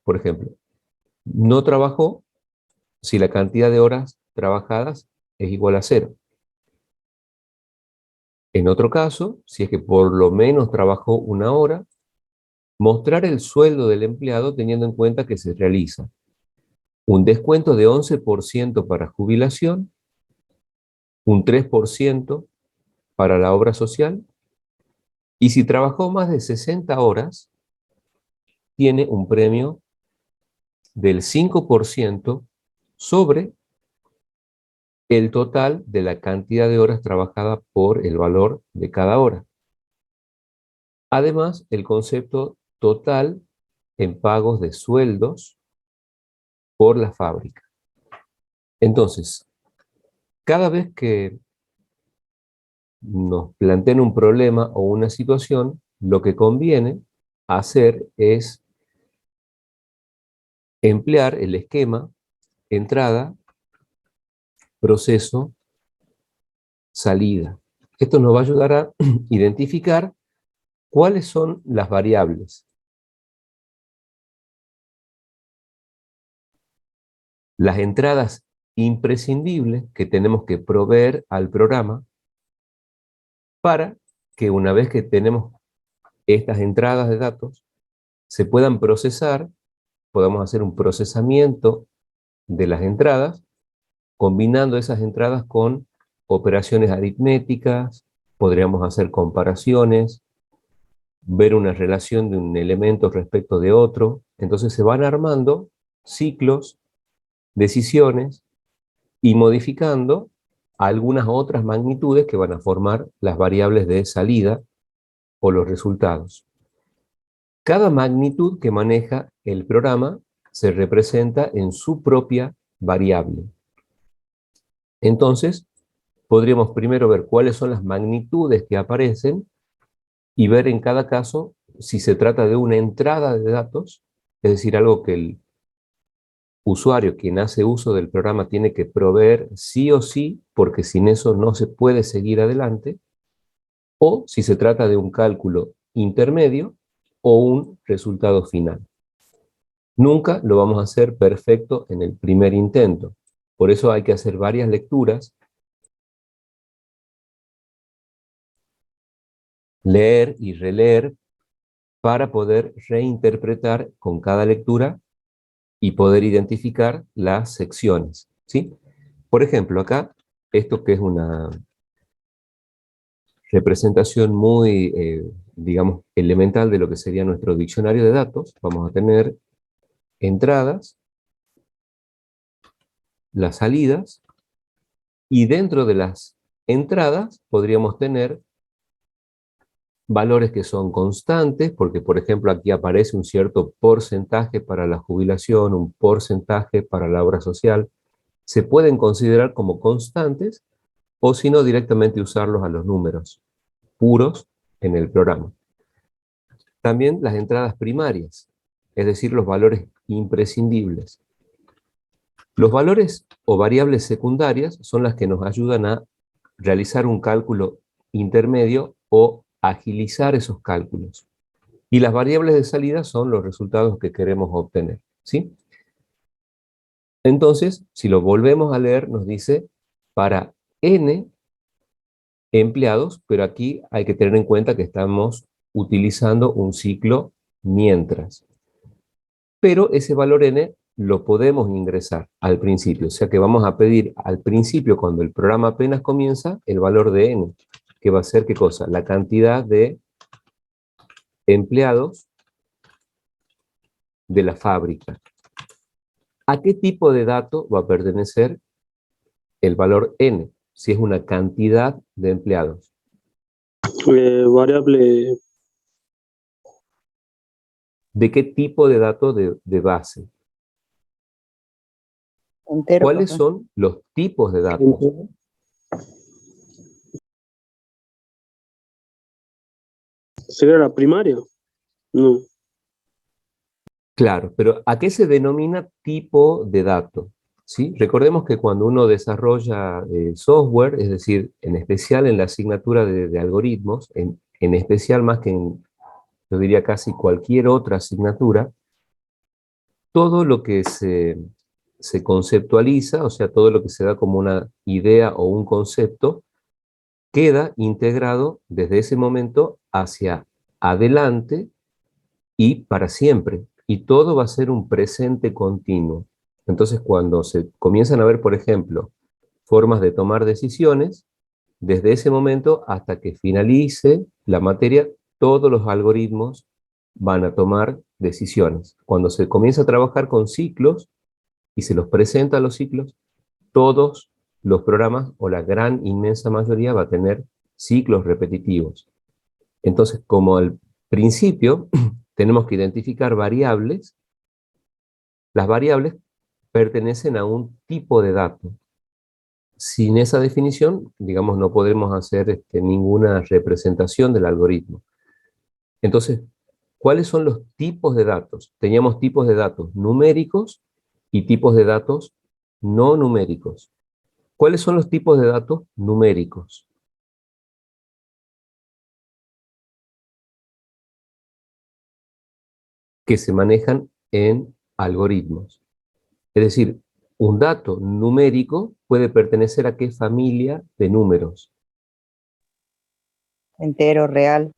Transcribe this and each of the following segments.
por ejemplo, no trabajó si la cantidad de horas trabajadas es igual a 0. En otro caso, si es que por lo menos trabajó 1 hora, mostrar el sueldo del empleado teniendo en cuenta que se realiza un descuento de 11% para jubilación, un 3% para la obra social, y si trabajó más de 60 horas, tiene un premio del 5% sobre el total de la cantidad de horas trabajadas por el valor de cada hora. Además, el concepto total en pagos de sueldos por la fábrica. Entonces, cada vez que nos planteen un problema o una situación, lo que conviene hacer es emplear el esquema entrada, proceso, salida. Esto nos va a ayudar a identificar cuáles son las variables, las entradas imprescindibles que tenemos que proveer al programa para que una vez que tenemos estas entradas de datos, se puedan procesar, podamos hacer un procesamiento de las entradas, combinando esas entradas con operaciones aritméticas, podríamos hacer comparaciones, ver una relación de un elemento respecto de otro. Entonces se van armando ciclos, decisiones y modificando algunas otras magnitudes que van a formar las variables de salida o los resultados. Cada magnitud que maneja el programa se representa en su propia variable. Entonces, podríamos primero ver cuáles son las magnitudes que aparecen y ver en cada caso si se trata de una entrada de datos, es decir, algo que el usuario, quien hace uso del programa, tiene que proveer sí o sí, porque sin eso no se puede seguir adelante, o si se trata de un cálculo intermedio o un resultado final. Nunca lo vamos a hacer perfecto en el primer intento. Por eso hay que hacer varias lecturas, leer y releer para poder reinterpretar con cada lectura y poder identificar las secciones, ¿sí? Por ejemplo, acá, esto que es una representación muy, digamos, elemental de lo que sería nuestro diccionario de datos, vamos a tener entradas, las salidas, y dentro de las entradas podríamos tener valores que son constantes, porque por ejemplo aquí aparece un cierto porcentaje para la jubilación, un porcentaje para la obra social, se pueden considerar como constantes, o si no directamente usarlos a los números puros en el programa. También las entradas primarias, es decir, los valores imprescindibles. Los valores o variables secundarias son las que nos ayudan a realizar un cálculo intermedio o agilizar esos cálculos. Y las variables de salida son los resultados que queremos obtener, ¿sí? Entonces, si lo volvemos a leer, nos dice para n empleados, pero aquí hay que tener en cuenta que estamos utilizando un ciclo mientras. Pero ese valor n lo podemos ingresar al principio, o sea que vamos a pedir al principio, cuando el programa apenas comienza, el valor de n, que va a ser, ¿qué cosa? La cantidad de empleados de la fábrica. ¿A qué tipo de dato va a pertenecer el valor n? Si es una cantidad de empleados. Variable. ¿De qué tipo de dato de base? Entero, ¿Cuáles profe. son los tipos de datos? ¿Sería la primaria? No. Claro, pero ¿a qué se denomina tipo de dato? ¿Sí? Recordemos que cuando uno desarrolla software, es decir, en especial en la asignatura de algoritmos, en especial más que en, yo diría casi cualquier otra asignatura, todo lo que se conceptualiza, o sea, todo lo que se da como una idea o un concepto, queda integrado desde ese momento hacia adelante y para siempre. Y todo va a ser un presente continuo. Entonces, cuando se comienzan a ver, por ejemplo, formas de tomar decisiones, desde ese momento hasta que finalice la materia, todos los algoritmos van a tomar decisiones. Cuando se comienza a trabajar con ciclos y se los presenta a los ciclos, todos los programas, o la gran inmensa mayoría, va a tener ciclos repetitivos. Entonces, como al principio tenemos que identificar variables, las variables pertenecen a un tipo de dato. Sin esa definición, digamos, no podemos hacer ninguna representación del algoritmo. Entonces, ¿cuáles son los tipos de datos? Teníamos tipos de datos numéricos y tipos de datos no numéricos. ¿Cuáles son los tipos de datos numéricos? Que se manejan en algoritmos. Es decir, un dato numérico puede pertenecer a qué familia de números. Entero, real.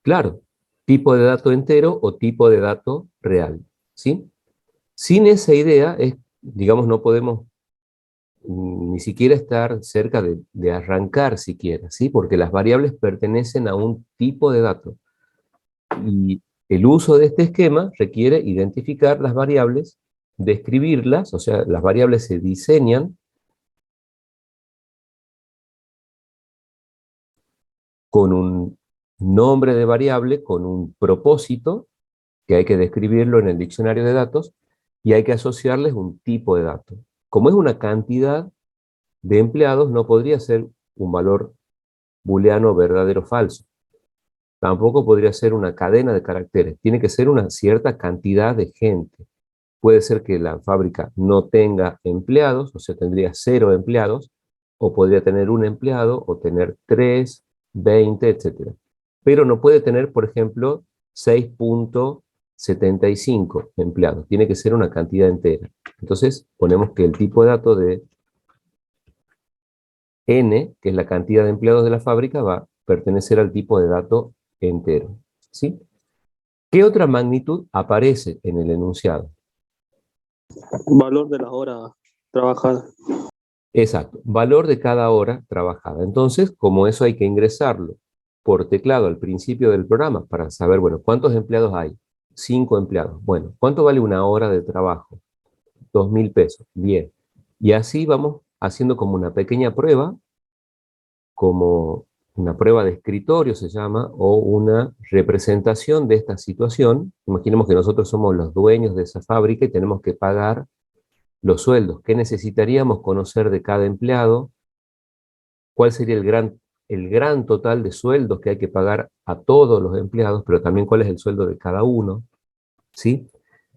Claro, tipo de dato entero o tipo de dato real, ¿sí? Sin esa idea, digamos, no podemos ni siquiera estar cerca de arrancar siquiera, ¿sí? Porque las variables pertenecen a un tipo de dato. Y el uso de este esquema requiere identificar las variables, describirlas, o sea, las variables se diseñan con un nombre de variable, con un propósito, que hay que describirlo en el diccionario de datos, y hay que asociarles un tipo de dato. Como es una cantidad de empleados, no podría ser un valor booleano verdadero o falso. Tampoco podría ser una cadena de caracteres. Tiene que ser una cierta cantidad de gente. Puede ser que la fábrica no tenga empleados, o sea, tendría 0 empleados, o podría tener un empleado, o tener 3, 20, etc. Pero no puede tener, por ejemplo, 6.75 empleados. Tiene que ser una cantidad entera. Entonces, ponemos que el tipo de dato de n, que es la cantidad de empleados de la fábrica, va a pertenecer al tipo de dato entero, ¿sí? ¿Qué otra magnitud aparece en el enunciado? Valor de las horas trabajadas. Exacto, valor de cada hora trabajada. Entonces, como eso hay que ingresarlo por teclado al principio del programa para saber, bueno, ¿cuántos empleados hay? 5 empleados. Bueno, ¿cuánto vale una hora de trabajo? 2.000 pesos. Bien. Y así vamos haciendo como una pequeña prueba, como una prueba de escritorio se llama, o una representación de esta situación. Imaginemos que nosotros somos los dueños de esa fábrica y tenemos que pagar los sueldos. ¿Qué necesitaríamos conocer de cada empleado? ¿Cuál sería el gran total de sueldos que hay que pagar a todos los empleados, pero también cuál es el sueldo de cada uno? ¿Sí?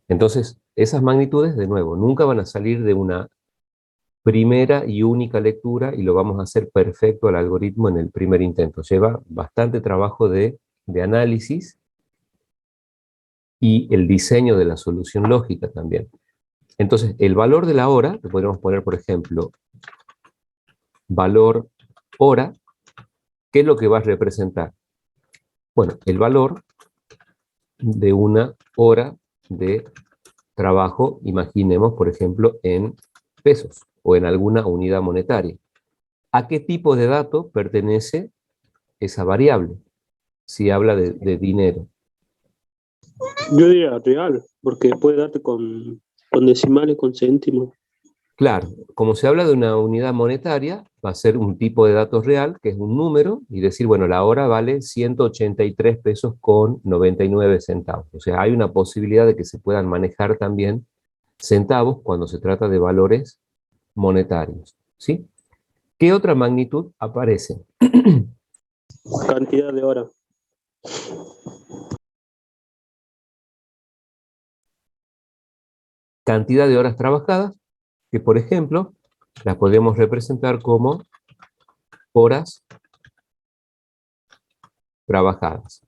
Entonces, esas magnitudes, de nuevo, nunca van a salir de una primera y única lectura y lo vamos a hacer perfecto al algoritmo en el primer intento. Lleva bastante trabajo de análisis y el diseño de la solución lógica también. Entonces, el valor de la hora, que podríamos poner, por ejemplo, valor hora, ¿qué es lo que va a representar? Bueno, el valor de una hora de trabajo, imaginemos, por ejemplo, en pesos o en alguna unidad monetaria. ¿A qué tipo de dato pertenece esa variable? Si habla de dinero. Yo diría real, porque puede darte con decimales, con céntimos. Claro, como se habla de una unidad monetaria, va a ser un tipo de dato real, que es un número, y decir, bueno, la hora vale 183 pesos con 99 centavos. O sea, hay una posibilidad de que se puedan manejar también centavos cuando se trata de valores monetarios, ¿sí? ¿Qué otra magnitud aparece? Cantidad de horas. Cantidad de horas trabajadas, que por ejemplo, las podemos representar como horas trabajadas.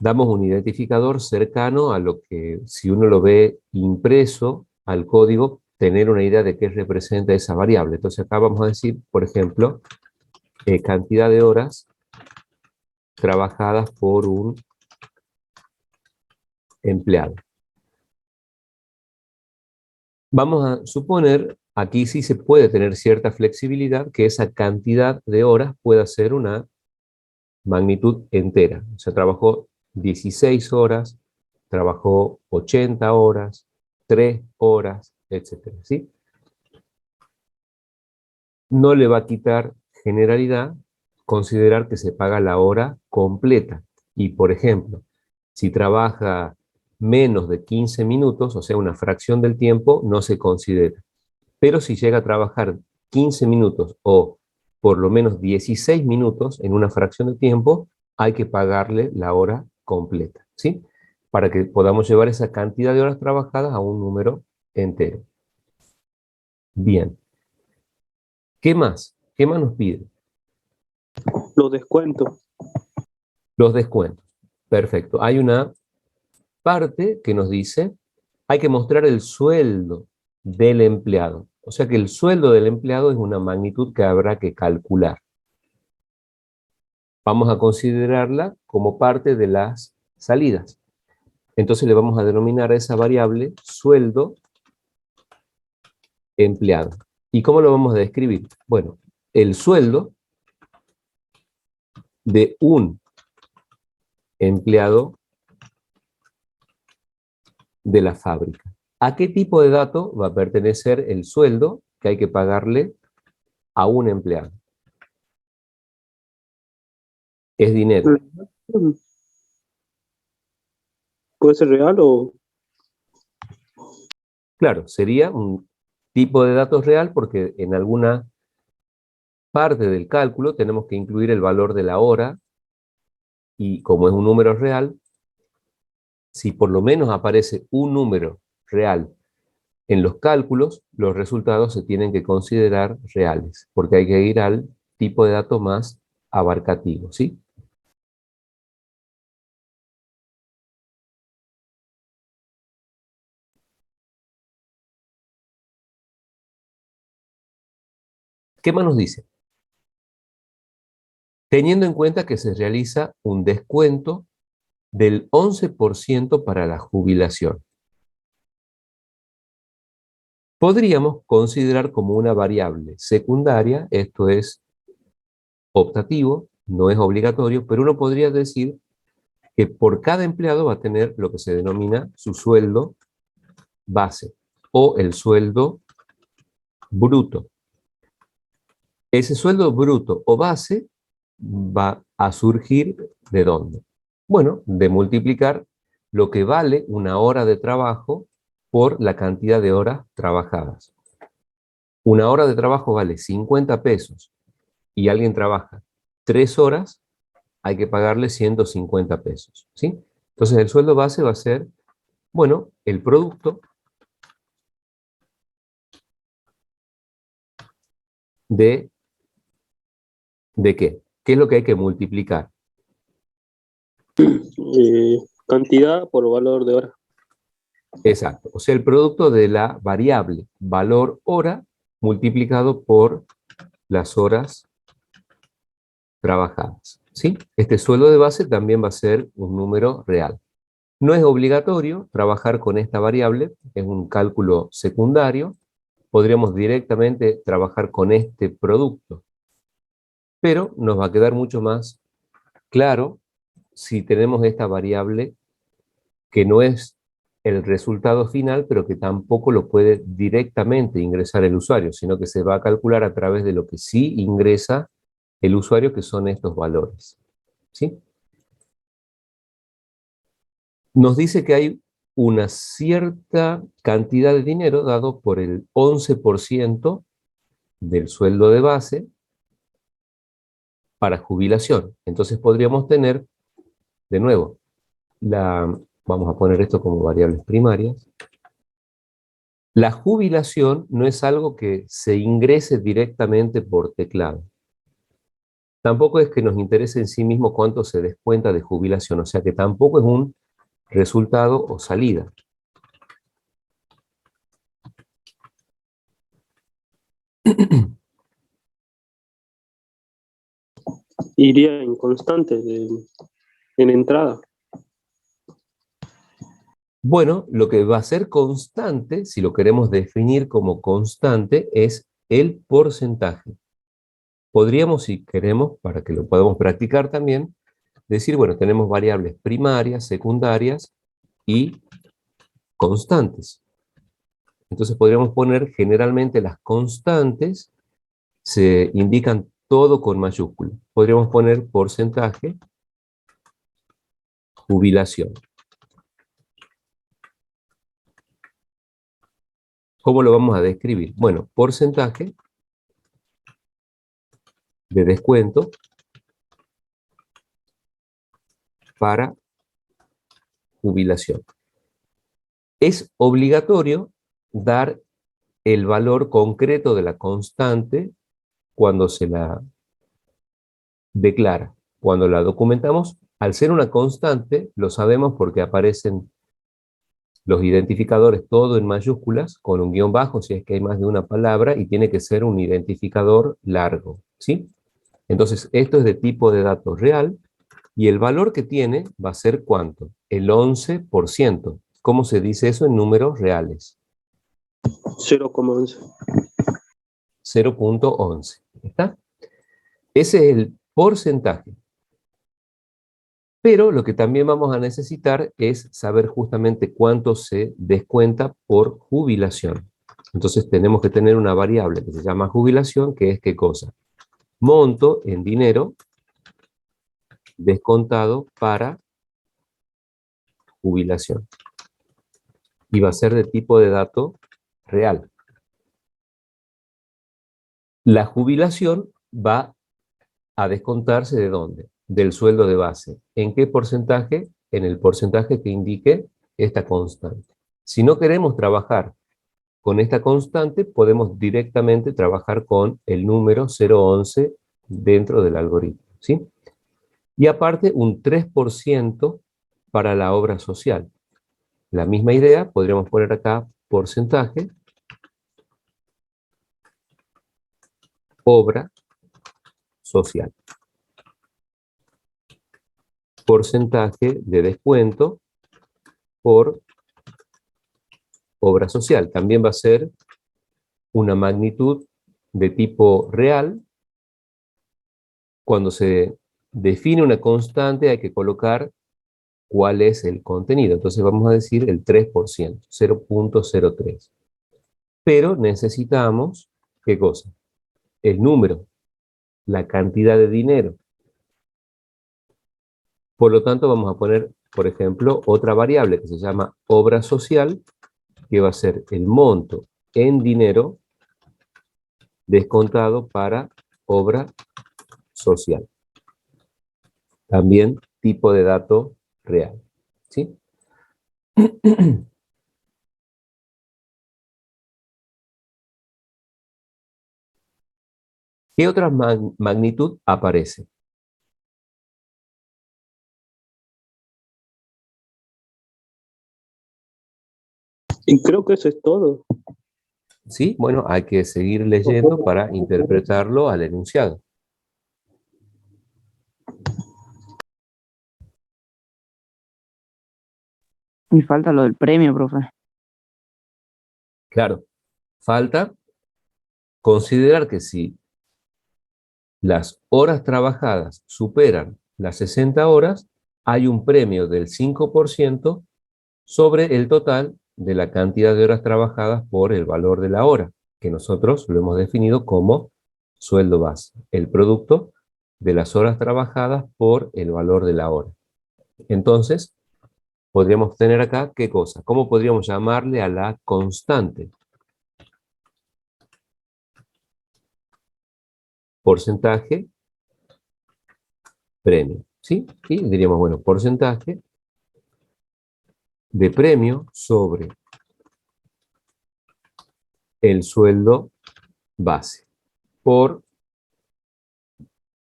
damos un identificador cercano a lo que, si uno lo ve impreso al código, tener una idea de qué representa esa variable. Entonces acá vamos a decir, por ejemplo, cantidad de horas trabajadas por un empleado. Vamos a suponer, aquí sí se puede tener cierta flexibilidad, que esa cantidad de horas pueda ser una magnitud entera. O sea, trabajó 16 horas, trabajó 80 horas, 3 horas, etcétera, ¿sí? No le va a quitar generalidad considerar que se paga la hora completa. Y, por ejemplo, si trabaja menos de 15 minutos, o sea, una fracción del tiempo, no se considera. Pero si llega a trabajar 15 minutos o por lo menos 16 minutos en una fracción de tiempo, hay que pagarle la hora completa, ¿sí? Para que podamos llevar esa cantidad de horas trabajadas a un número entero. Bien. ¿Qué más? ¿Qué más nos pide? Los descuentos. Los descuentos. Perfecto. Hay una parte que nos dice, hay que mostrar el sueldo del empleado. O sea que el sueldo del empleado es una magnitud que habrá que calcular. Vamos a considerarla como parte de las salidas. Entonces le vamos a denominar a esa variable sueldo empleado. ¿Y cómo lo vamos a describir? Bueno, el sueldo de un empleado de la fábrica. ¿A qué tipo de dato va a pertenecer el sueldo que hay que pagarle a un empleado? Es dinero. ¿Puede ser real o...? Claro, sería un tipo de datos real porque en alguna parte del cálculo tenemos que incluir el valor de la hora y como es un número real, si por lo menos aparece un número real en los cálculos, los resultados se tienen que considerar reales, porque hay que ir al tipo de dato más abarcativo, ¿sí? ¿Qué más nos dice? Teniendo en cuenta que se realiza un descuento del 11% para la jubilación. Podríamos considerar como una variable secundaria, esto es optativo, no es obligatorio, pero uno podría decir que por cada empleado va a tener lo que se denomina su sueldo base o el sueldo bruto. Ese sueldo bruto o base va a surgir ¿de dónde? Bueno, de multiplicar lo que vale una hora de trabajo por la cantidad de horas trabajadas. Una hora de trabajo vale 50 pesos y alguien trabaja 3 horas, hay que pagarle 150 pesos, ¿sí? Entonces el sueldo base va a ser, bueno, el producto de ¿de qué? ¿Qué es lo que hay que multiplicar? Cantidad por valor de hora. Exacto. O sea, el producto de la variable valor hora multiplicado por las horas trabajadas, ¿sí? Este sueldo de base también va a ser un número real. No es obligatorio trabajar con esta variable, es un cálculo secundario. Podríamos directamente trabajar con este producto, pero nos va a quedar mucho más claro si tenemos esta variable que no es el resultado final, pero que tampoco lo puede directamente ingresar el usuario, sino que se va a calcular a través de lo que sí ingresa el usuario, que son estos valores, ¿sí? Nos dice que hay una cierta cantidad de dinero dado por el 11% del sueldo de base para jubilación. Entonces podríamos tener, de nuevo, vamos a poner esto como variables primarias. La jubilación no es algo que se ingrese directamente por teclado. tampoco es que nos interese en sí mismo cuánto se descuenta de jubilación, o sea que tampoco es un resultado o salida. Iría en constante en entrada. Bueno, lo que va a ser constante, si lo queremos definir como constante, es el porcentaje. Podríamos, si queremos, para que lo podamos practicar también, decir, bueno, tenemos variables primarias, secundarias y constantes. Entonces podríamos poner generalmente las constantes, se indican todo con mayúscula. Podríamos poner porcentaje, jubilación. ¿Cómo lo vamos a describir? Bueno, porcentaje de descuento para jubilación. Es obligatorio dar el valor concreto de la constante cuando se la declara. Cuando la documentamos, al ser una constante, lo sabemos porque aparecen los identificadores todo en mayúsculas, con un guión bajo si es que hay más de una palabra, y tiene que ser un identificador largo, ¿sí? Entonces, esto es de tipo de datos real, y el valor que tiene va a ser ¿cuánto? El 11%. ¿Cómo se dice eso en números reales? 0,11. 0,11. ¿Está? Ese es el porcentaje. Pero lo que también vamos a necesitar es saber justamente cuánto se descuenta por jubilación. Entonces tenemos que tener una variable que se llama jubilación, que es ¿qué cosa? Monto en dinero descontado para jubilación. Y va a ser de tipo de dato real. La jubilación va a descontarse ¿de dónde? Del sueldo de base. ¿En qué porcentaje? En el porcentaje que indique esta constante. Si no queremos trabajar con esta constante, podemos directamente trabajar con el número 0,11 dentro del algoritmo, ¿sí? Y aparte, un 3% para la obra social. La misma idea, podríamos poner acá porcentaje, obra social. Porcentaje de descuento por obra social. También va a ser una magnitud de tipo real. Cuando se define una constante hay que colocar cuál es el contenido. Entonces vamos a decir el 3%, 0,03. Pero necesitamos, ¿qué cosa? El número, la cantidad de dinero. Por lo tanto, vamos a poner, por ejemplo, otra variable que se llama obra social, que va a ser el monto en dinero descontado para obra social. También tipo de dato real. ¿Sí? ¿Qué otra magnitud aparece? Y creo que eso es todo. ¿Sí? Bueno, hay que seguir leyendo para interpretarlo al enunciado. Y falta lo del premio, profe. Claro, falta considerar que si las horas trabajadas superan las 60 horas, hay un premio del 5% sobre el total de la cantidad de horas trabajadas por el valor de la hora, que nosotros lo hemos definido como sueldo base, el producto de las horas trabajadas por el valor de la hora. Entonces, podríamos tener acá, ¿qué cosa? ¿Cómo podríamos llamarle a la constante? Porcentaje, premio, ¿sí? Y diríamos, bueno, porcentaje de premio sobre el sueldo base por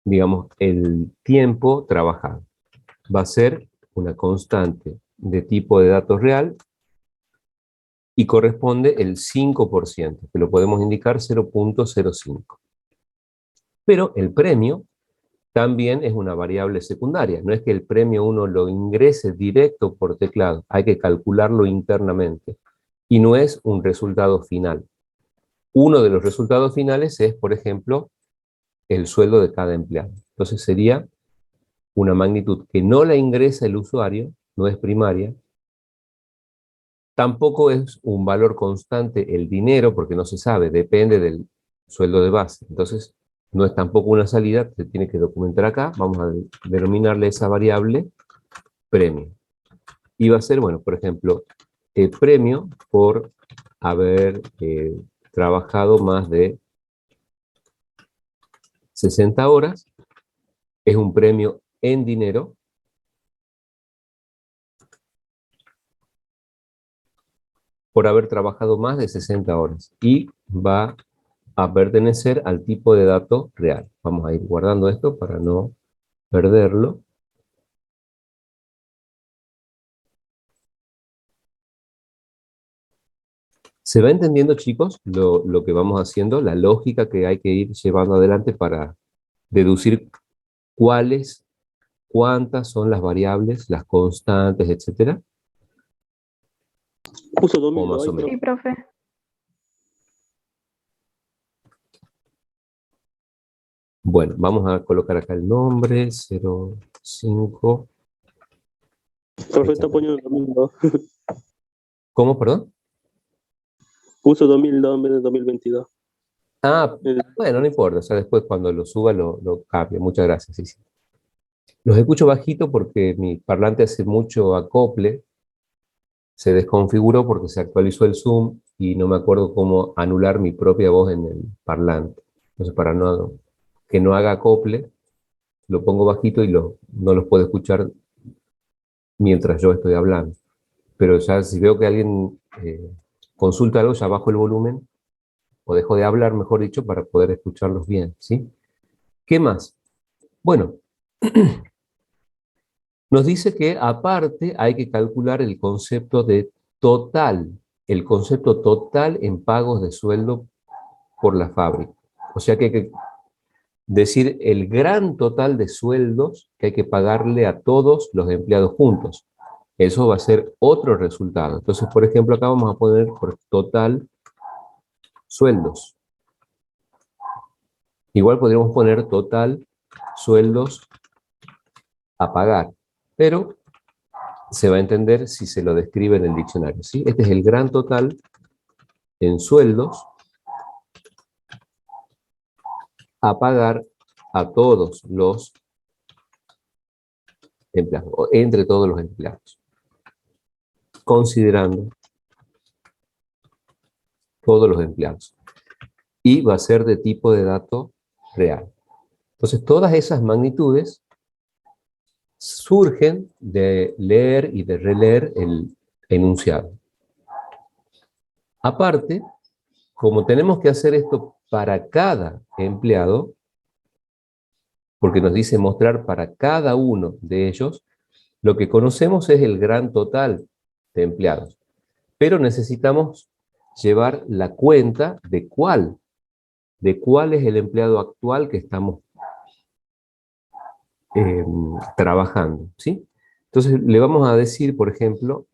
digamos, el tiempo trabajado. Va a ser una constante de tipo de datos real y corresponde el 5%, que lo podemos indicar 0,05. Pero el premio también es una variable secundaria. No es que el premio uno lo ingrese directo por teclado, hay que calcularlo internamente. Y no es un resultado final. Uno de los resultados finales es, por ejemplo, el sueldo de cada empleado. Entonces sería una magnitud que no la ingresa el usuario, no es primaria. Tampoco es un valor constante el dinero, porque no se sabe, depende del sueldo de base. Entonces, no es tampoco una salida, se tiene que documentar acá. Vamos a denominarle esa variable premio. Y va a ser, bueno, por ejemplo, el premio por haber trabajado más de 60 horas. Es un premio en dinero. Por haber trabajado más de 60 horas. Y va a pertenecer al tipo de dato real. Vamos a ir guardando esto para no perderlo. ¿Se va entendiendo, chicos, lo que vamos haciendo? La lógica que hay que ir llevando adelante para deducir cuáles, cuántas son las variables, las constantes, etcétera. Puso O 2002 más ahí, o menos. Sí, profe. Bueno, vamos a colocar acá el nombre, 05. profe está poniendo 2002. ¿Cómo, perdón? Puso 2002 en vez de 2022. Ah, bueno, no importa, o sea, después cuando lo suba lo cambio. Muchas gracias, sí, sí. Los escucho bajito porque mi parlante hace mucho acople, se desconfiguró porque se actualizó el Zoom y no me acuerdo cómo anular mi propia voz en el parlante. Entonces, para que no haga acople, lo pongo bajito y no los puedo escuchar mientras yo estoy hablando. Pero ya si veo que alguien consulta algo, ya bajo el volumen, o dejo de hablar, mejor dicho, para poder escucharlos bien, ¿sí? ¿Qué más? Bueno, nos dice que aparte hay que calcular el concepto de total, el concepto total en pagos de sueldo por la fábrica. O sea que hay que decir el gran total de sueldos que hay que pagarle a todos los empleados juntos. Eso va a ser otro resultado. Entonces, por ejemplo, acá vamos a poner por total sueldos. Igual podríamos poner total sueldos a pagar, pero se va a entender si se lo describe en el diccionario, ¿sí? Este es el gran total en sueldos a pagar a todos los empleados, o entre todos los empleados, considerando todos los empleados. Y va a ser de tipo de dato real. Entonces, todas esas magnitudes surgen de leer y de releer el enunciado. Aparte, como tenemos que hacer esto para cada empleado, porque nos dice mostrar para cada uno de ellos, lo que conocemos es el gran total de empleados, pero necesitamos llevar la cuenta de cuál es el empleado actual que estamos trabajando, ¿sí? Entonces le vamos a decir, por ejemplo,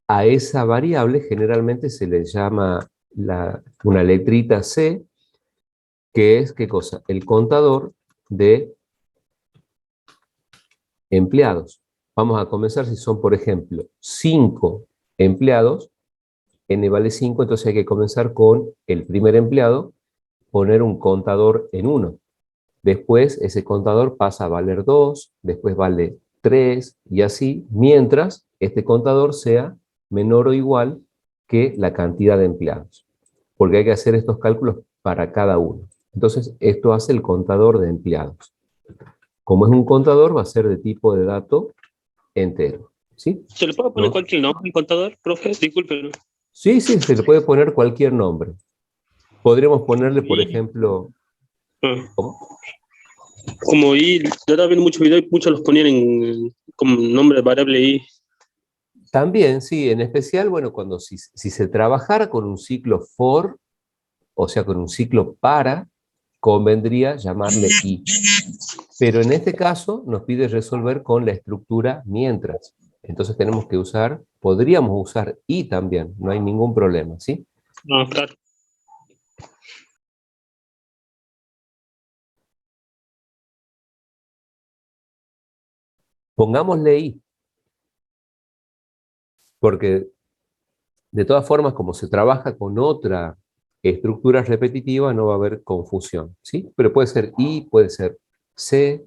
a esa variable generalmente se le llama una letrita C, que es, ¿qué cosa? El contador de empleados. Vamos a comenzar si son, por ejemplo, 5 empleados, n vale 5, entonces hay que comenzar con el primer empleado, poner un contador en 1. Después ese contador pasa a valer 2, después vale 3 y así, mientras este contador sea menor o igual que la cantidad de empleados. Porque hay que hacer estos cálculos para cada uno. Entonces, esto hace el contador de empleados. Como es un contador, va a ser de tipo de dato entero. ¿Sí? ¿Se le puede poner ¿No? cualquier nombre al contador, profe? Disculpe. Sí, sí, se le puede poner cualquier nombre. Podríamos ponerle, por ejemplo... ¿Cómo? Como I, yo estaba viendo muchos videos y muchos los ponían como nombre de variable I. También, sí, en especial, bueno, cuando si se trabajara con un ciclo for, o sea, con un ciclo para, convendría llamarle i. Pero en este caso nos pide resolver con la estructura mientras. Entonces tenemos que usar, podríamos usar y también, no hay ningún problema, ¿sí? Ah, claro. Pongámosle i, porque de todas formas, como se trabaja con otra estructura repetitiva, no va a haber confusión, ¿sí? Pero puede ser i, puede ser c,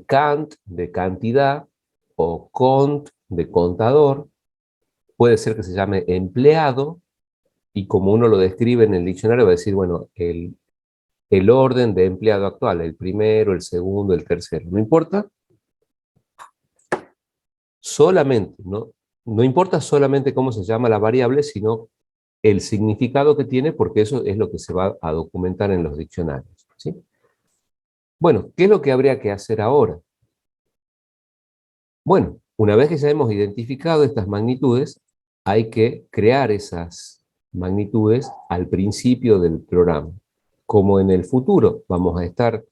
cant de cantidad, o cont de contador, puede ser que se llame empleado, y como uno lo describe en el diccionario, va a decir, bueno, el orden de empleado actual, el primero, el segundo, el tercero, no importa, solamente, no importa solamente cómo se llama la variable, sino el significado que tiene, porque eso es lo que se va a documentar en los diccionarios, ¿sí? Bueno, ¿qué es lo que habría que hacer ahora? Bueno, una vez que ya hemos identificado estas magnitudes, hay que crear esas magnitudes al principio del programa. Como en el futuro vamos a estar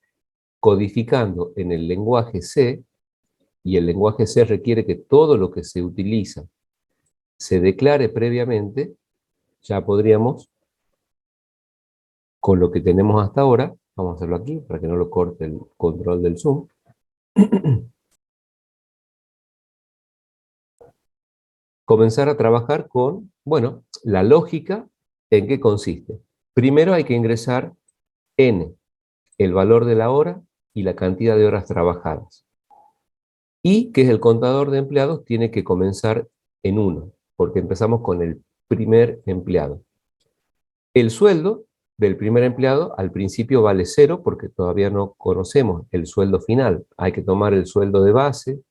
codificando en el lenguaje C, y el lenguaje C requiere que todo lo que se utiliza se declare previamente, ya podríamos, con lo que tenemos hasta ahora, vamos a hacerlo aquí para que no lo corte el control del zoom, comenzar a trabajar con, bueno, la lógica. ¿En qué consiste? Primero hay que ingresar n, el valor de la hora y la cantidad de horas trabajadas. Y, que es el contador de empleados, tiene que comenzar en 1, porque empezamos con el primer empleado. El sueldo del primer empleado al principio vale 0, porque todavía no conocemos el sueldo final. Hay que tomar el sueldo de base,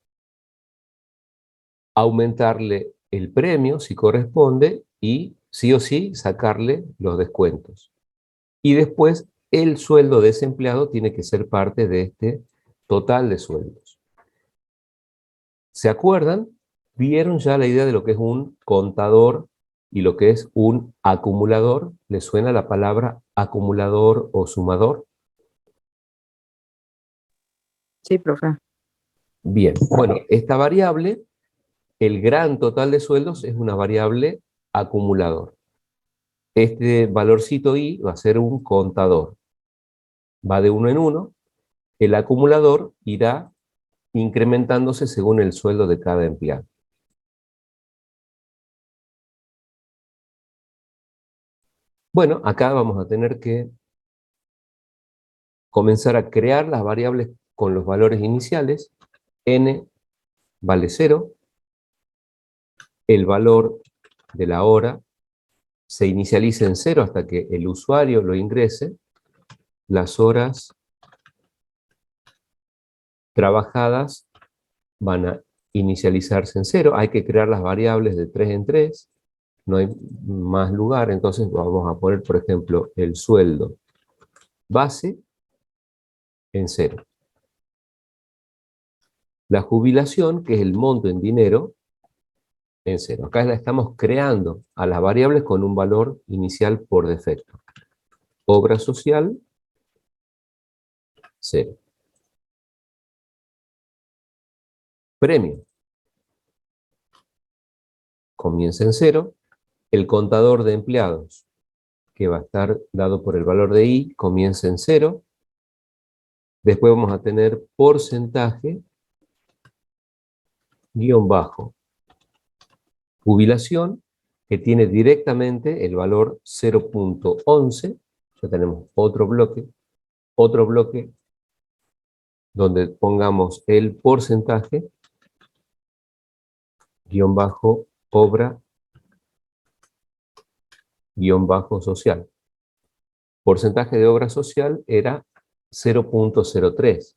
aumentarle el premio si corresponde, y sí o sí sacarle los descuentos. Y después el sueldo de ese empleado tiene que ser parte de este total de sueldos. ¿Se acuerdan? ¿Vieron ya la idea de lo que es un contador y lo que es un acumulador? ¿Les suena la palabra acumulador o sumador? Sí, profe. Bien, bueno, esta variable, el gran total de sueldos, es una variable acumulador. Este valorcito i va a ser un contador. Va de 1 en 1. El acumulador irá incrementándose según el sueldo de cada empleado. Bueno, acá vamos a tener que comenzar a crear las variables con los valores iniciales. N vale 0. El valor de la hora se inicializa en 0 hasta que el usuario lo ingrese. Las horas trabajadas van a inicializarse en 0. Hay que crear las variables de 3 en 3. No hay más lugar, entonces vamos a poner, por ejemplo, el sueldo base en 0. La jubilación, que es el monto en dinero, en 0. Acá la estamos creando a las variables con un valor inicial por defecto. Obra social, 0. Premio, comienza en 0. El contador de empleados, que va a estar dado por el valor de i, comienza en 0. Después vamos a tener porcentaje, guión bajo, jubilación, que tiene directamente el valor 0.11. Ya tenemos otro bloque donde pongamos el porcentaje, guión bajo, obra, guión bajo, social. Porcentaje de obra social era 0.03.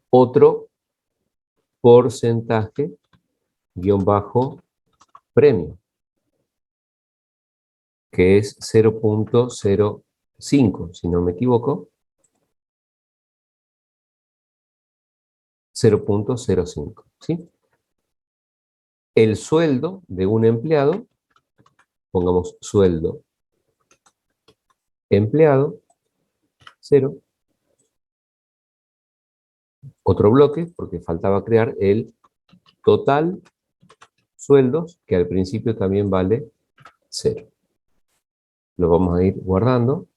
Otro porcentaje, guión bajo, premio, que es 0.05, si no me equivoco. 0.05, ¿sí? El sueldo de un empleado, pongamos sueldo empleado, 0. Otro bloque, porque faltaba crear el total sueldos, que al principio también vale 0. Lo vamos a ir guardando.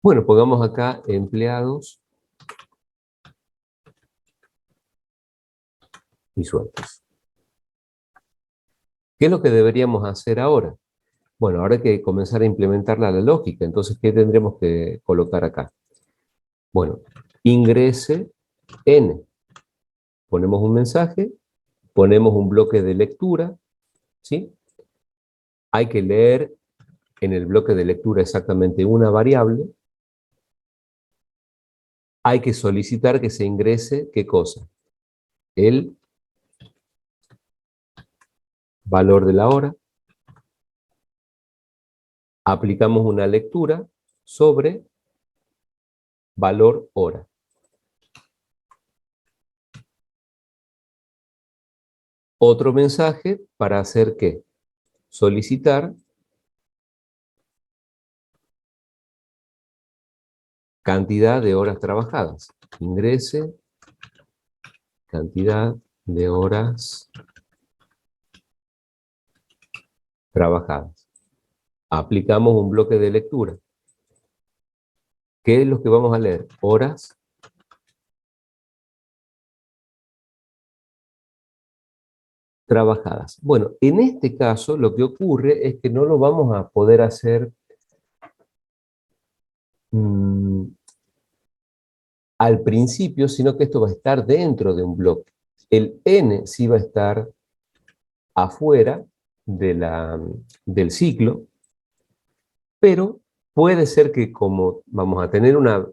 Bueno, pongamos acá empleados y sueldos. ¿Qué es lo que deberíamos hacer ahora? Bueno, ahora hay que comenzar a implementar la lógica. Entonces, ¿qué tendremos que colocar acá? Bueno, ingrese N. Ponemos un mensaje, ponemos un bloque de lectura, ¿sí? Hay que leer en el bloque de lectura exactamente una variable. Hay que solicitar que se ingrese, ¿qué cosa? El valor de la hora. Aplicamos una lectura sobre valor hora. Otro mensaje para hacer ¿qué? Solicitar cantidad de horas trabajadas. Ingrese cantidad de horas trabajadas. Aplicamos un bloque de lectura. ¿Qué es lo que vamos a leer? Horas trabajadas. Bueno, en este caso lo que ocurre es que no lo vamos a poder hacer al principio, sino que esto va a estar dentro de un bloque. El n sí va a estar afuera del ciclo, pero puede ser que como vamos a tener una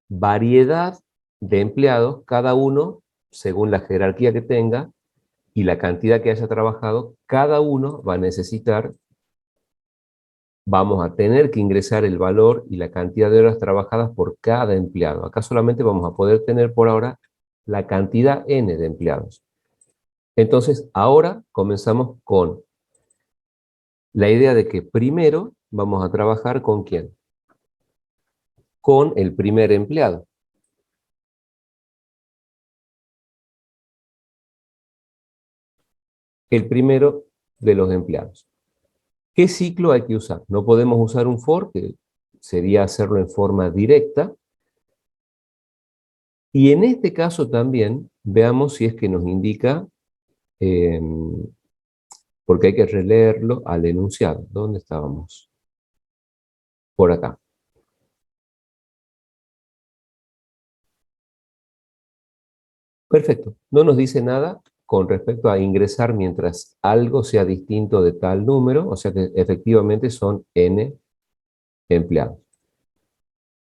variedad de empleados, cada uno, según la jerarquía que tenga y la cantidad que haya trabajado, cada uno va a necesitar, vamos a tener que ingresar el valor y la cantidad de horas trabajadas por cada empleado. Acá solamente vamos a poder tener por ahora la cantidad n de empleados. Entonces, ahora comenzamos con la idea de que primero vamos a trabajar ¿con quién? Con el primer empleado. El primero de los empleados. ¿Qué ciclo hay que usar? No podemos usar un for, que sería hacerlo en forma directa. Y en este caso también, veamos si es que nos indica, porque hay que releerlo al enunciado. ¿Dónde estábamos? Por acá. Perfecto. No nos dice nada con respecto a ingresar mientras algo sea distinto de tal número, o sea que efectivamente son n empleados.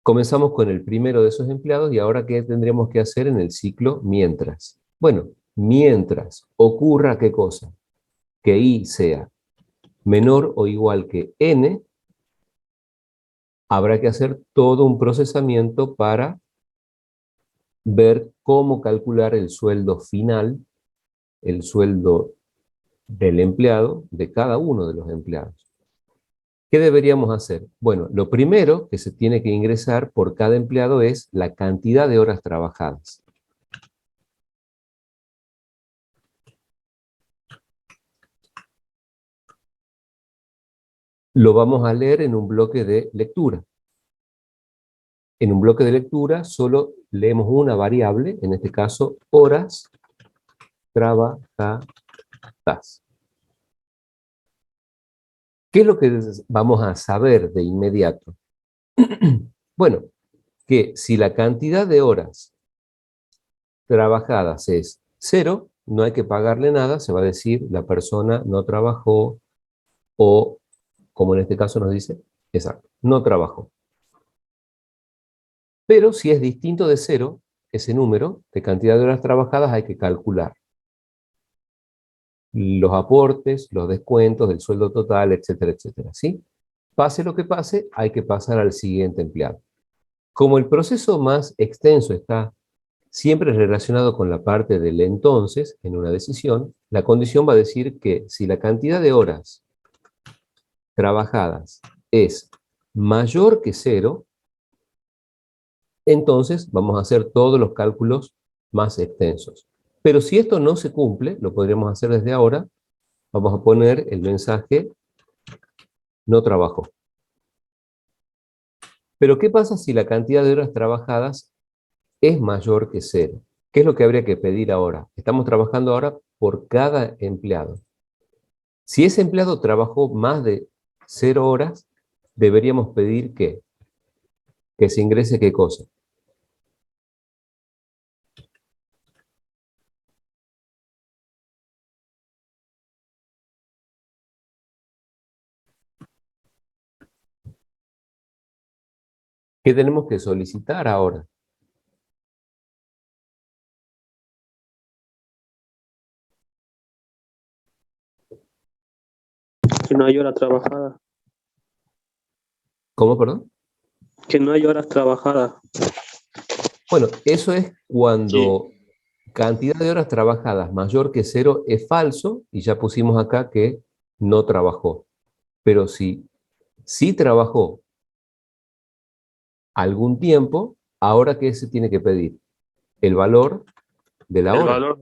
Comenzamos con el primero de esos empleados y ahora ¿qué tendríamos que hacer en el ciclo mientras? Bueno, mientras ocurra ¿qué cosa? Que i sea menor o igual que n, habrá que hacer todo un procesamiento para ver cómo calcular el sueldo final, el sueldo del empleado, de cada uno de los empleados. ¿Qué deberíamos hacer? Bueno, lo primero que se tiene que ingresar por cada empleado es la cantidad de horas trabajadas. Lo vamos a leer en un bloque de lectura. En un bloque de lectura solo leemos una variable, en este caso, horas trabajadas. ¿Qué es lo que vamos a saber de inmediato? Bueno, que si la cantidad de horas trabajadas es 0, no hay que pagarle nada, se va a decir la persona no trabajó o, como en este caso nos dice, exacto, no trabajó. Pero si es distinto de 0, ese número de cantidad de horas trabajadas hay que calcular. los aportes, los descuentos del sueldo total, etcétera, etcétera, ¿sí? Pase lo que pase, hay que pasar al siguiente empleado. Como el proceso más extenso está siempre relacionado con la parte del entonces, en una decisión, la condición va a decir que si la cantidad de horas trabajadas es mayor que 0, entonces vamos a hacer todos los cálculos más extensos. Pero si esto no se cumple, lo podríamos hacer desde ahora, vamos a poner el mensaje no trabajó. Pero ¿qué pasa si la cantidad de horas trabajadas es mayor que 0? ¿Qué es lo que habría que pedir ahora? Estamos trabajando ahora por cada empleado. Si ese empleado trabajó más de 0 horas, deberíamos pedir que se ingrese ¿qué cosa? ¿Qué tenemos que solicitar ahora? Que no hay horas trabajadas. ¿Cómo, perdón? Que no hay horas trabajadas. Bueno, eso es cuando cantidad de horas trabajadas mayor que 0 es falso, y ya pusimos acá que no trabajó. Pero si sí trabajó algún tiempo, ¿ahora qué se tiene que pedir? El valor de la El hora. valor.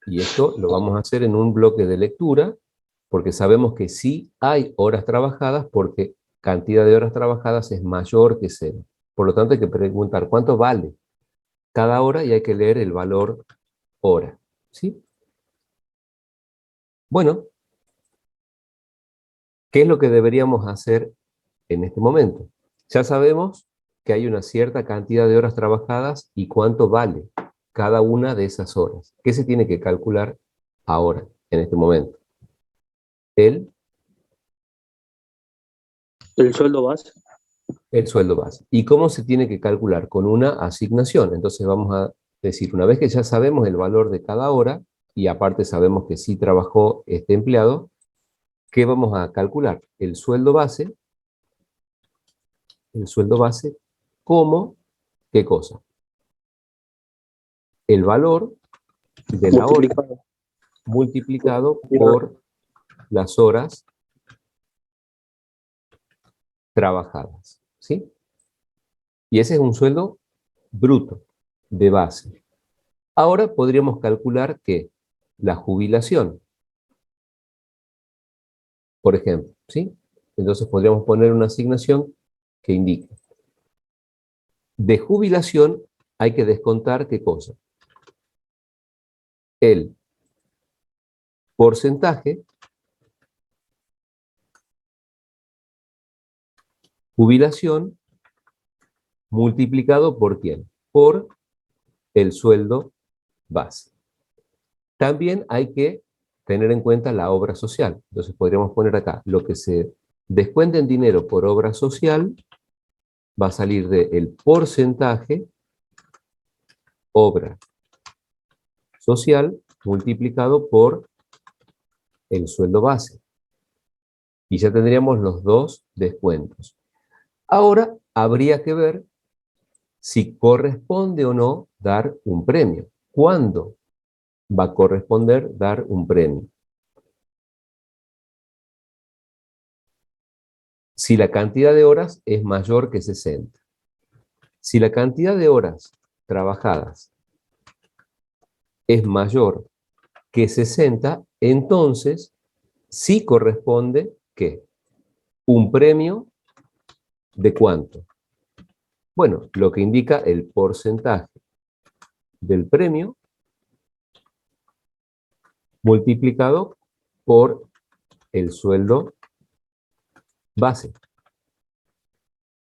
Y esto lo vamos a hacer en un bloque de lectura, porque sabemos que sí hay horas trabajadas, porque cantidad de horas trabajadas es mayor que 0. Por lo tanto, hay que preguntar cuánto vale cada hora y hay que leer el valor hora. ¿Sí? Bueno, ¿qué es lo que deberíamos hacer en este momento? Ya sabemos que hay una cierta cantidad de horas trabajadas y cuánto vale cada una de esas horas. ¿Qué se tiene que calcular ahora, en este momento? El Sueldo base. el sueldo base. ¿Y cómo se tiene que calcular? Con una asignación. Entonces vamos a decir, una vez que ya sabemos el valor de cada hora, y aparte sabemos que sí trabajó este empleado, ¿qué vamos a calcular? El sueldo base como, ¿qué cosa? El valor de la hora Multiplicado. multiplicado por las horas trabajadas, ¿sí? Y ese es un sueldo bruto, de base. Ahora podríamos calcular que la jubilación, por ejemplo, ¿sí? Entonces podríamos poner una asignación que indique. De jubilación hay que descontar ¿qué cosa? El porcentaje jubilación multiplicado por ¿quién? Por el sueldo base. También hay que tener en cuenta la obra social. Entonces podríamos poner acá, lo que se descuenta en dinero por obra social va a salir del porcentaje obra social multiplicado por el sueldo base. Y ya tendríamos los dos descuentos. Ahora habría que ver si corresponde o no dar un premio. ¿Cuándo va a corresponder dar un premio? Si la cantidad de horas es mayor que 60. Si la cantidad de horas trabajadas es mayor que 60, entonces sí corresponde ¿qué? Un premio ¿de cuánto? Bueno, lo que indica el porcentaje del premio multiplicado por el sueldo base.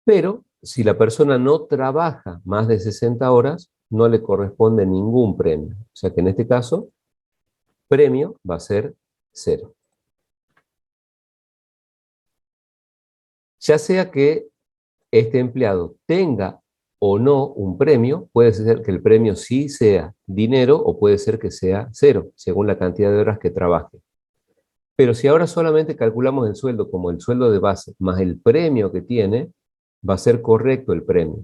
Pero si la persona no trabaja más de 60 horas, no le corresponde ningún premio. O sea que en este caso, premio va a ser 0. Ya sea que este empleado tenga o no un premio, puede ser que el premio sí sea dinero o puede ser que sea cero, según la cantidad de horas que trabaje. Pero si ahora solamente calculamos el sueldo como el sueldo de base más el premio que tiene, va a ser correcto el premio.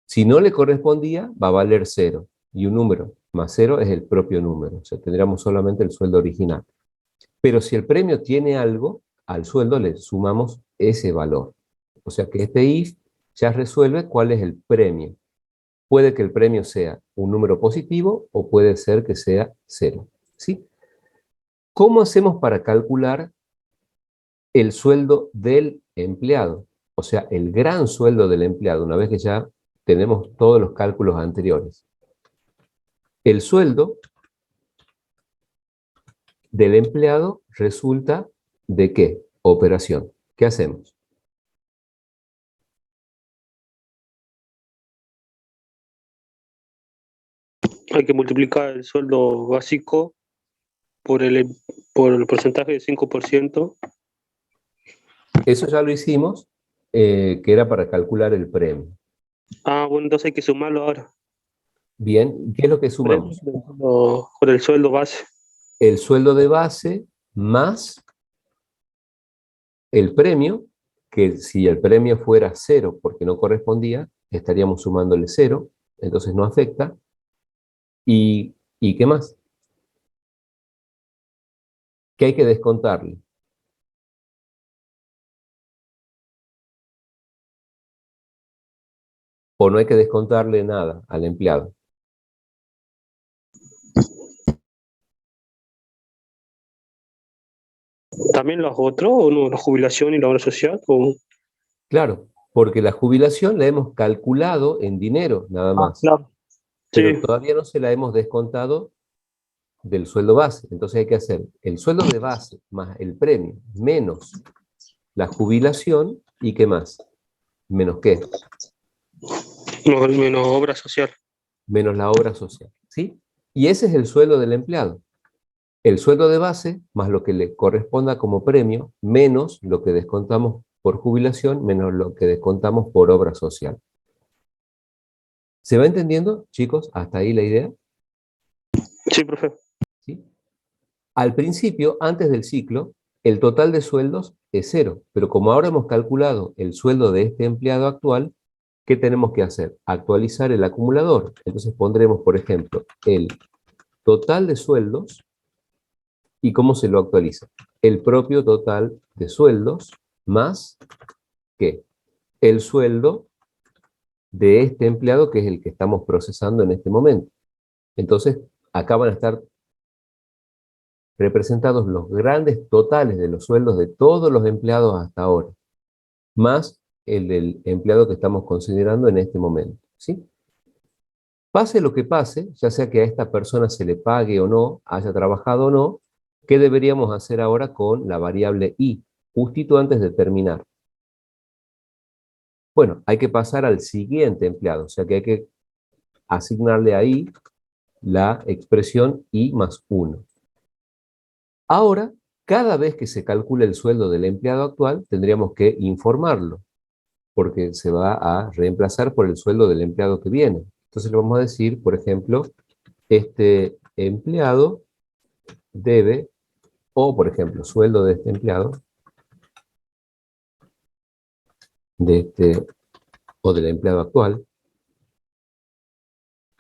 Si no le correspondía, va a valer cero. Y un número más cero es el propio número. O sea, tendríamos solamente el sueldo original. Pero si el premio tiene algo, al sueldo le sumamos ese valor. O sea que este if ya resuelve cuál es el premio. Puede que el premio sea un número positivo o puede ser que sea cero. ¿Sí? ¿Cómo hacemos para calcular el sueldo del empleado? O sea, el gran sueldo del empleado, una vez que ya tenemos todos los cálculos anteriores. El sueldo del empleado resulta ¿de qué? Operación. ¿Qué hacemos? Hay que multiplicar el sueldo básico por el porcentaje de 5%. Eso ya lo hicimos, que era para calcular el premio. Ah, bueno, entonces hay que sumarlo ahora. Bien, ¿qué es lo que sumamos? Con el sueldo base. El sueldo de base más el premio, que si el premio fuera cero porque no correspondía, estaríamos sumándole cero, entonces no afecta. ¿Y qué más? ¿Qué hay que descontarle? ¿O no hay que descontarle nada al empleado? ¿También los otros, o no? ¿La jubilación y la obra social? ¿O? Claro, porque la jubilación la hemos calculado en dinero, nada Ah, más, claro. pero Sí, todavía no se la hemos descontado del sueldo base. Entonces hay que hacer el sueldo de base más el premio, menos la jubilación, ¿y qué más? ¿Menos qué? menos obra social. Menos la obra social, ¿sí? Y ese es el sueldo del empleado. El sueldo de base más lo que le corresponda como premio, menos lo que descontamos por jubilación, menos lo que descontamos por obra social. ¿Se va entendiendo, chicos? ¿Hasta ahí la idea? Sí, profe. ¿Sí? Al principio, antes del ciclo, el total de sueldos es cero, pero como ahora hemos calculado el sueldo de este empleado actual, ¿qué tenemos que hacer? Actualizar el acumulador. Entonces pondremos, por ejemplo, el total de sueldos. ¿Y cómo se lo actualiza? El propio total de sueldos más, ¿qué? El sueldo de este empleado, que es el que estamos procesando en este momento. Entonces, acá van a estar representados los grandes totales de los sueldos de todos los empleados hasta ahora, más el del empleado que estamos considerando en este momento, ¿sí? Pase lo que pase, ya sea que a esta persona se le pague o no, haya trabajado o no, ¿qué deberíamos hacer ahora con la variable i, justito antes de terminar? Bueno, hay que pasar al siguiente empleado, o sea que hay que asignarle ahí la expresión i más 1. Ahora, cada vez que se calcule el sueldo del empleado actual, tendríamos que informarlo, porque se va a reemplazar por el sueldo del empleado que viene. Entonces le vamos a decir, por ejemplo, este empleado debe, o por ejemplo, sueldo de este empleado, de este, o del empleado actual.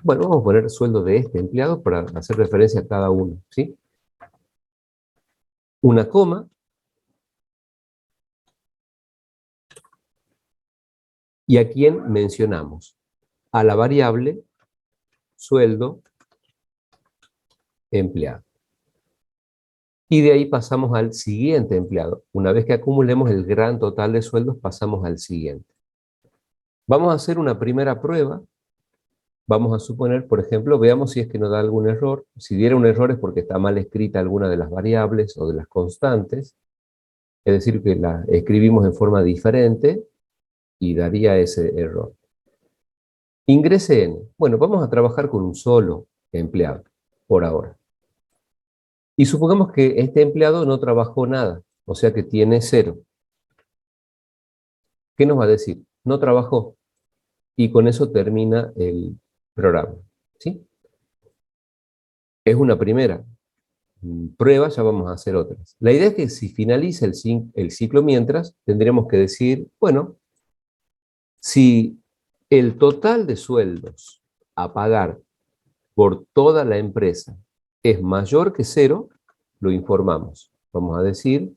Bueno, vamos a poner sueldo de este empleado para hacer referencia a cada uno, ¿sí? Una coma, y a quién mencionamos. A la variable sueldo empleado. Y de ahí pasamos al siguiente empleado. Una vez que acumulemos el gran total de sueldos, pasamos al siguiente. Vamos a hacer una primera prueba. Vamos a suponer, por ejemplo, veamos si es que nos da algún error. Si diera un error es porque está mal escrita alguna de las variables o de las constantes. Es decir, que la escribimos en forma diferente y daría ese error. Ingrese n. Bueno, vamos a trabajar con un solo empleado por ahora. Y supongamos que este empleado no trabajó nada, o sea que tiene 0. ¿Qué nos va a decir? No trabajó. y con eso termina el programa, ¿sí? Es una primera prueba, ya vamos a hacer otras. La idea es que si finaliza el ciclo mientras, tendríamos que decir, bueno, si el total de sueldos a pagar por toda la empresa es mayor que 0, lo informamos. Vamos a decir,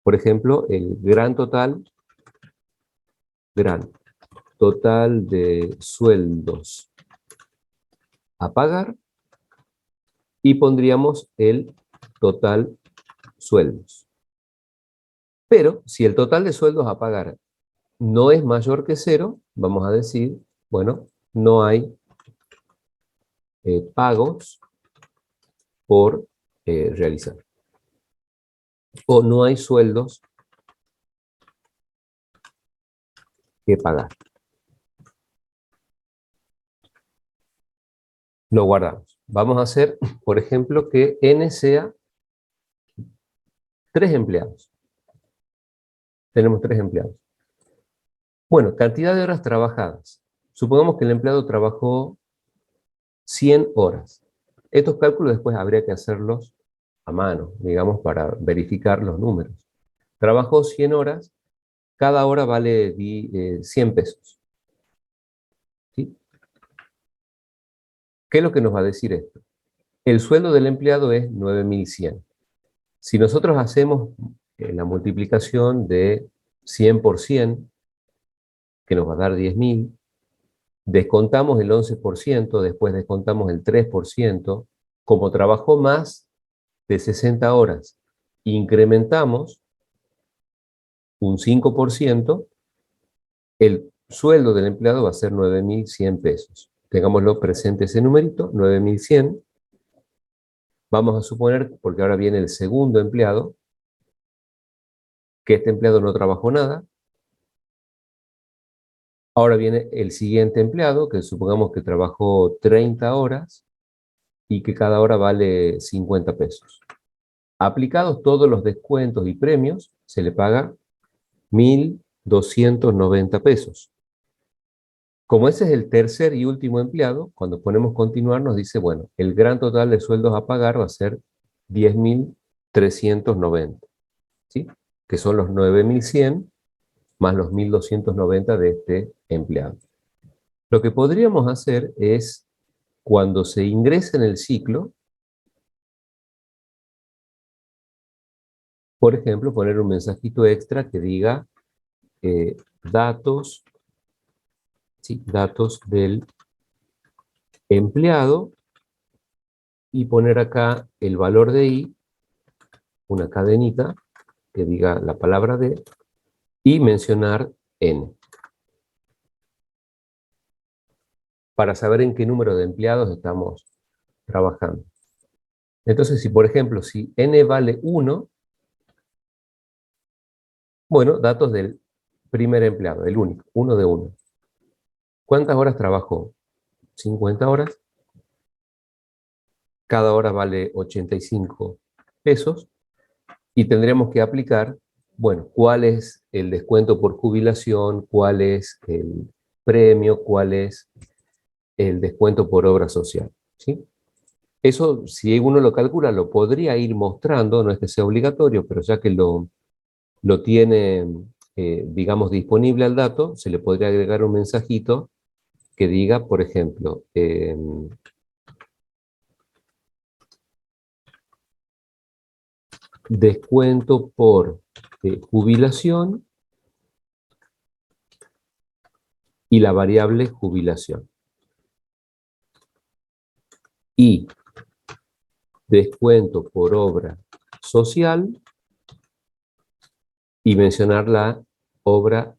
por ejemplo, el gran total de sueldos a pagar, y pondríamos el total sueldos. Pero si el total de sueldos a pagar no es mayor que 0, vamos a decir, bueno, no hay pagos por realizar. O no hay sueldos que pagar. Lo guardamos. Vamos a hacer, por ejemplo, que N sea 3 empleados. Tenemos 3 empleados. Bueno, cantidad de horas trabajadas. Supongamos que el empleado trabajó 100 horas. Estos cálculos después habría que hacerlos a mano, digamos, para verificar los números. Trabajó 100 horas, cada hora vale 100 pesos. ¿Sí? ¿Qué es lo que nos va a decir esto? El sueldo del empleado es 9.100. Si nosotros hacemos la multiplicación de 100 por 100, que nos va a dar 10.000, descontamos el 11%, después descontamos el 3%, como trabajó más de 60 horas, incrementamos un 5%, el sueldo del empleado va a ser 9.100 pesos. Tengámoslo presente ese numerito, 9.100. Vamos a suponer, porque ahora viene el segundo empleado, que este empleado no trabajó nada. Ahora viene el siguiente empleado, que supongamos que trabajó 30 horas y que cada hora vale 50 pesos. Aplicados todos los descuentos y premios, se le paga 1.290 pesos. Como ese es el tercer y último empleado, cuando ponemos continuar nos dice, bueno, el gran total de sueldos a pagar va a ser 10.390, ¿sí? Que son los 9.100 más los 1.290 de este empleado. Lo que podríamos hacer es, cuando se ingrese en el ciclo, por ejemplo, poner un mensajito extra que diga datos, ¿sí? Datos del empleado, y poner acá el valor de I, una cadenita que diga la palabra D, y mencionar N, para saber en qué número de empleados estamos trabajando. Entonces, si por ejemplo, si N vale 1, bueno, datos del primer empleado, el único, 1 de 1. ¿Cuántas horas trabajó? 50 horas. Cada hora vale 85 pesos. Y tendremos que aplicar, bueno, cuál es el descuento por jubilación, cuál es el premio, cuál es el descuento por obra social, ¿sí? Eso, si uno lo calcula, lo podría ir mostrando, no es que sea obligatorio, pero ya que lo tiene, digamos, disponible al dato, se le podría agregar un mensajito que diga, por ejemplo, descuento por jubilación y la variable jubilación. Y descuento por obra social y mencionar la obra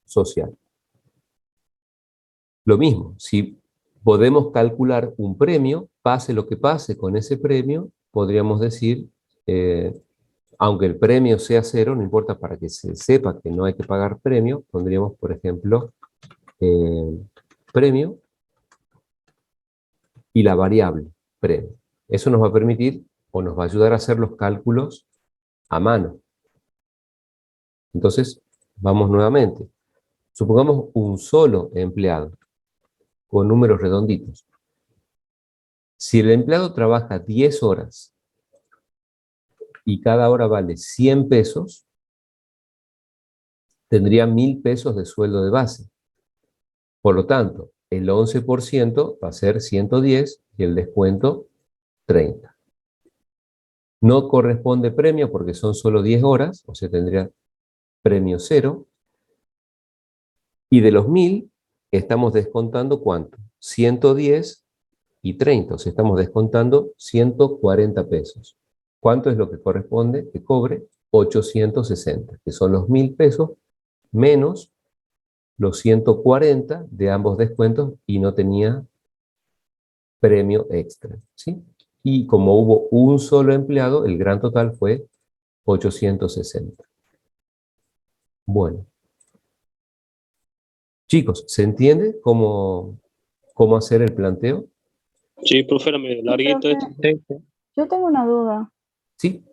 social. Lo mismo, si podemos calcular un premio, pase lo que pase con ese premio, podríamos decir, aunque el premio sea 0, no importa, para que se sepa que no hay que pagar premio, pondríamos, por ejemplo, premio y la variable premio. Eso nos va a permitir o nos va a ayudar a hacer los cálculos a mano. Entonces, vamos nuevamente. Supongamos un solo empleado, con números redonditos. Si el empleado trabaja 10 horas y cada hora vale 100 pesos, tendría 1000 pesos de sueldo de base. Por lo tanto, el 11% va a ser 110 y el descuento 30. No corresponde premio porque son solo 10 horas, o sea, tendría premio 0. Y de los 1000, estamos descontando ¿cuánto? 110 y 30, o sea, estamos descontando 140 pesos. ¿Cuánto es lo que corresponde que cobre? 860, que son los 1000 pesos menos los 140 de ambos descuentos y no tenía premio extra, ¿sí? Y como hubo un solo empleado, el gran total fue 860. Bueno. Chicos, ¿se entiende cómo hacer el planteo? Sí, profe, era medio larguito profe. esto. Yo tengo una duda. Sí.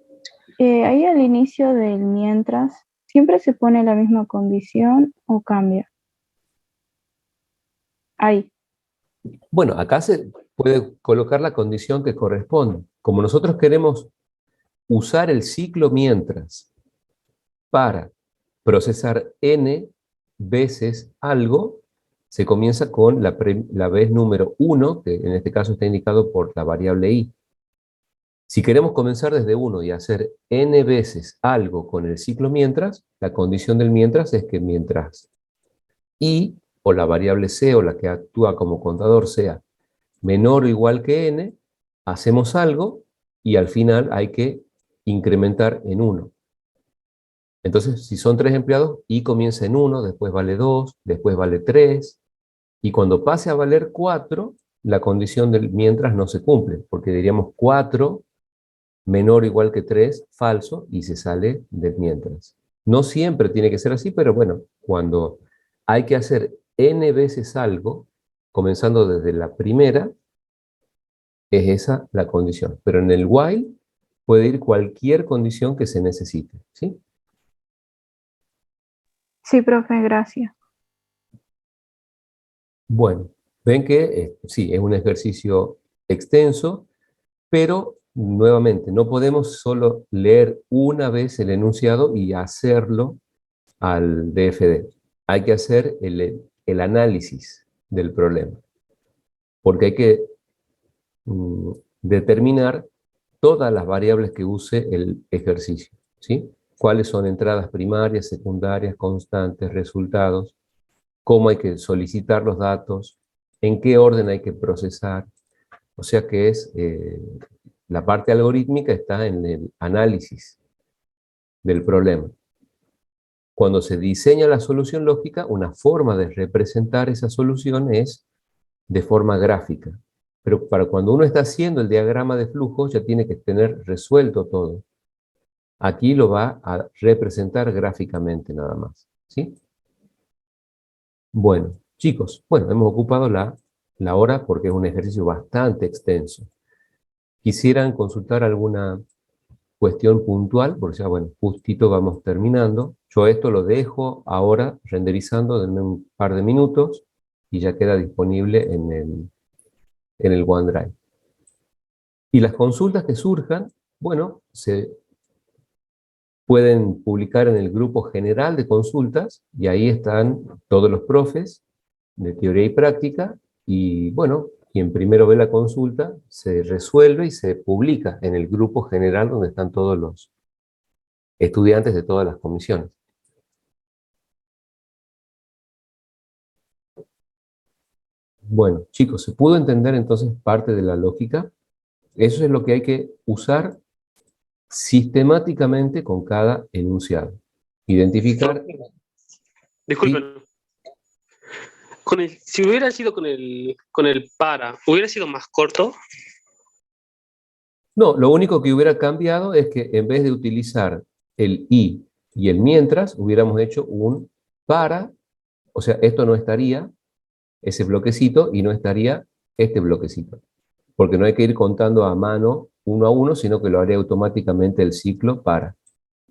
Ahí al inicio del mientras, ¿siempre se pone la misma condición o cambia? Ahí. Bueno, acá se puede colocar la condición que corresponde. Como nosotros queremos usar el ciclo mientras para procesar n veces algo, se comienza con la vez número 1, que en este caso está indicado por la variable i. Si queremos comenzar desde 1 y hacer n veces algo con el ciclo mientras, la condición del mientras es que mientras i, o la variable c, o la que actúa como contador, sea menor o igual que n, hacemos algo y al final hay que incrementar en 1. Entonces, si son 3 empleados, i comienza en 1, después vale 2, después vale 3, y cuando pase a valer 4, la condición del mientras no se cumple, porque diríamos 4 menor o igual que 3, falso, y se sale del mientras. No siempre tiene que ser así, pero bueno, cuando hay que hacer n veces algo, comenzando desde la primera, es esa la condición. Pero en el while puede ir cualquier condición que se necesite, ¿sí? Sí, profe, gracias. Bueno, ven que sí, es un ejercicio extenso, pero nuevamente no podemos solo leer una vez el enunciado y hacerlo al DFD. Hay que hacer el análisis del problema, porque hay que determinar todas las variables que use el ejercicio, ¿sí? Cuáles son entradas primarias, secundarias, constantes, resultados, cómo hay que solicitar los datos, en qué orden hay que procesar. O sea que la parte algorítmica está en el análisis del problema. Cuando se diseña la solución lógica, una forma de representar esa solución es de forma gráfica. Pero para cuando uno está haciendo el diagrama de flujo, ya tiene que tener resuelto todo. Aquí lo va a representar gráficamente nada más, ¿sí? Bueno, chicos, hemos ocupado la hora porque es un ejercicio bastante extenso. ¿Quisieran consultar alguna cuestión puntual? Porque ya, justito vamos terminando. Yo esto lo dejo ahora renderizando, denme un par de minutos y ya queda disponible en el OneDrive. Y las consultas que surjan, se pueden publicar en el grupo general de consultas y ahí están todos los profes de teoría y práctica y quien primero ve la consulta se resuelve y se publica en el grupo general donde están todos los estudiantes de todas las comisiones. Bueno, chicos, ¿se pudo entender entonces parte de la lógica? Eso es lo que hay que usar sistemáticamente con cada enunciado. Identificar... Disculpen. Si hubiera sido con el para, ¿hubiera sido más corto? No, lo único que hubiera cambiado es que en vez de utilizar el y el mientras, hubiéramos hecho un para, o sea, esto no estaría, ese bloquecito, y no estaría este bloquecito. Porque no hay que ir contando a mano uno a uno, sino que lo haría automáticamente el ciclo para.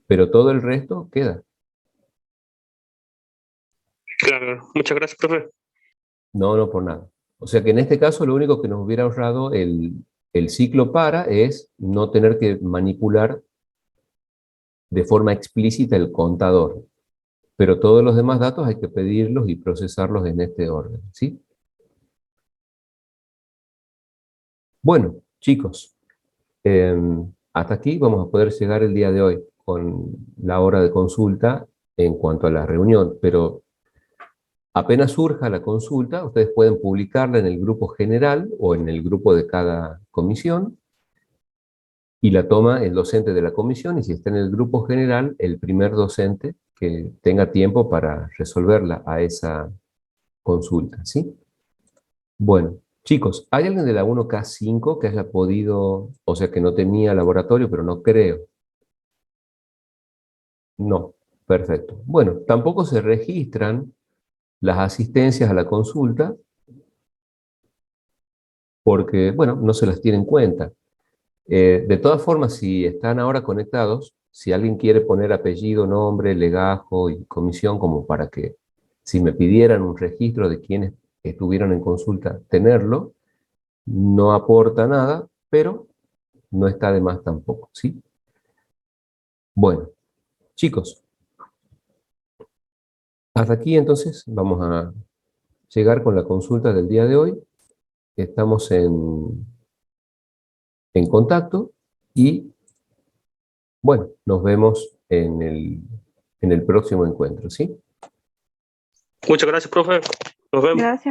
Pero todo el resto queda. Claro, muchas gracias, profe. No, no por nada. O sea que en este caso lo único que nos hubiera ahorrado el ciclo para es no tener que manipular de forma explícita el contador. Pero todos los demás datos hay que pedirlos y procesarlos en este orden, ¿sí? Bueno, chicos, hasta aquí vamos a poder llegar el día de hoy con la hora de consulta en cuanto a la reunión, pero apenas surja la consulta, ustedes pueden publicarla en el grupo general o en el grupo de cada comisión y la toma el docente de la comisión, y si está en el grupo general, el primer docente que tenga tiempo para resolverla a esa consulta, ¿sí? Bueno, chicos, ¿hay alguien de la 1K5 que haya podido, o sea, que no tenía laboratorio, pero no creo? No, perfecto. Bueno, tampoco se registran las asistencias a la consulta porque, bueno, no se las tiene en cuenta. De todas formas, si están ahora conectados, si alguien quiere poner apellido, nombre, legajo y comisión, como para que, si me pidieran un registro de quienes estuvieron en consulta, tenerlo, no aporta nada, pero no está de más tampoco, ¿sí? Bueno, chicos, hasta aquí entonces vamos a llegar con la consulta del día de hoy. Estamos en contacto y, bueno, nos vemos en el próximo encuentro, ¿sí? Muchas gracias, profe. Nos vemos. Gracias.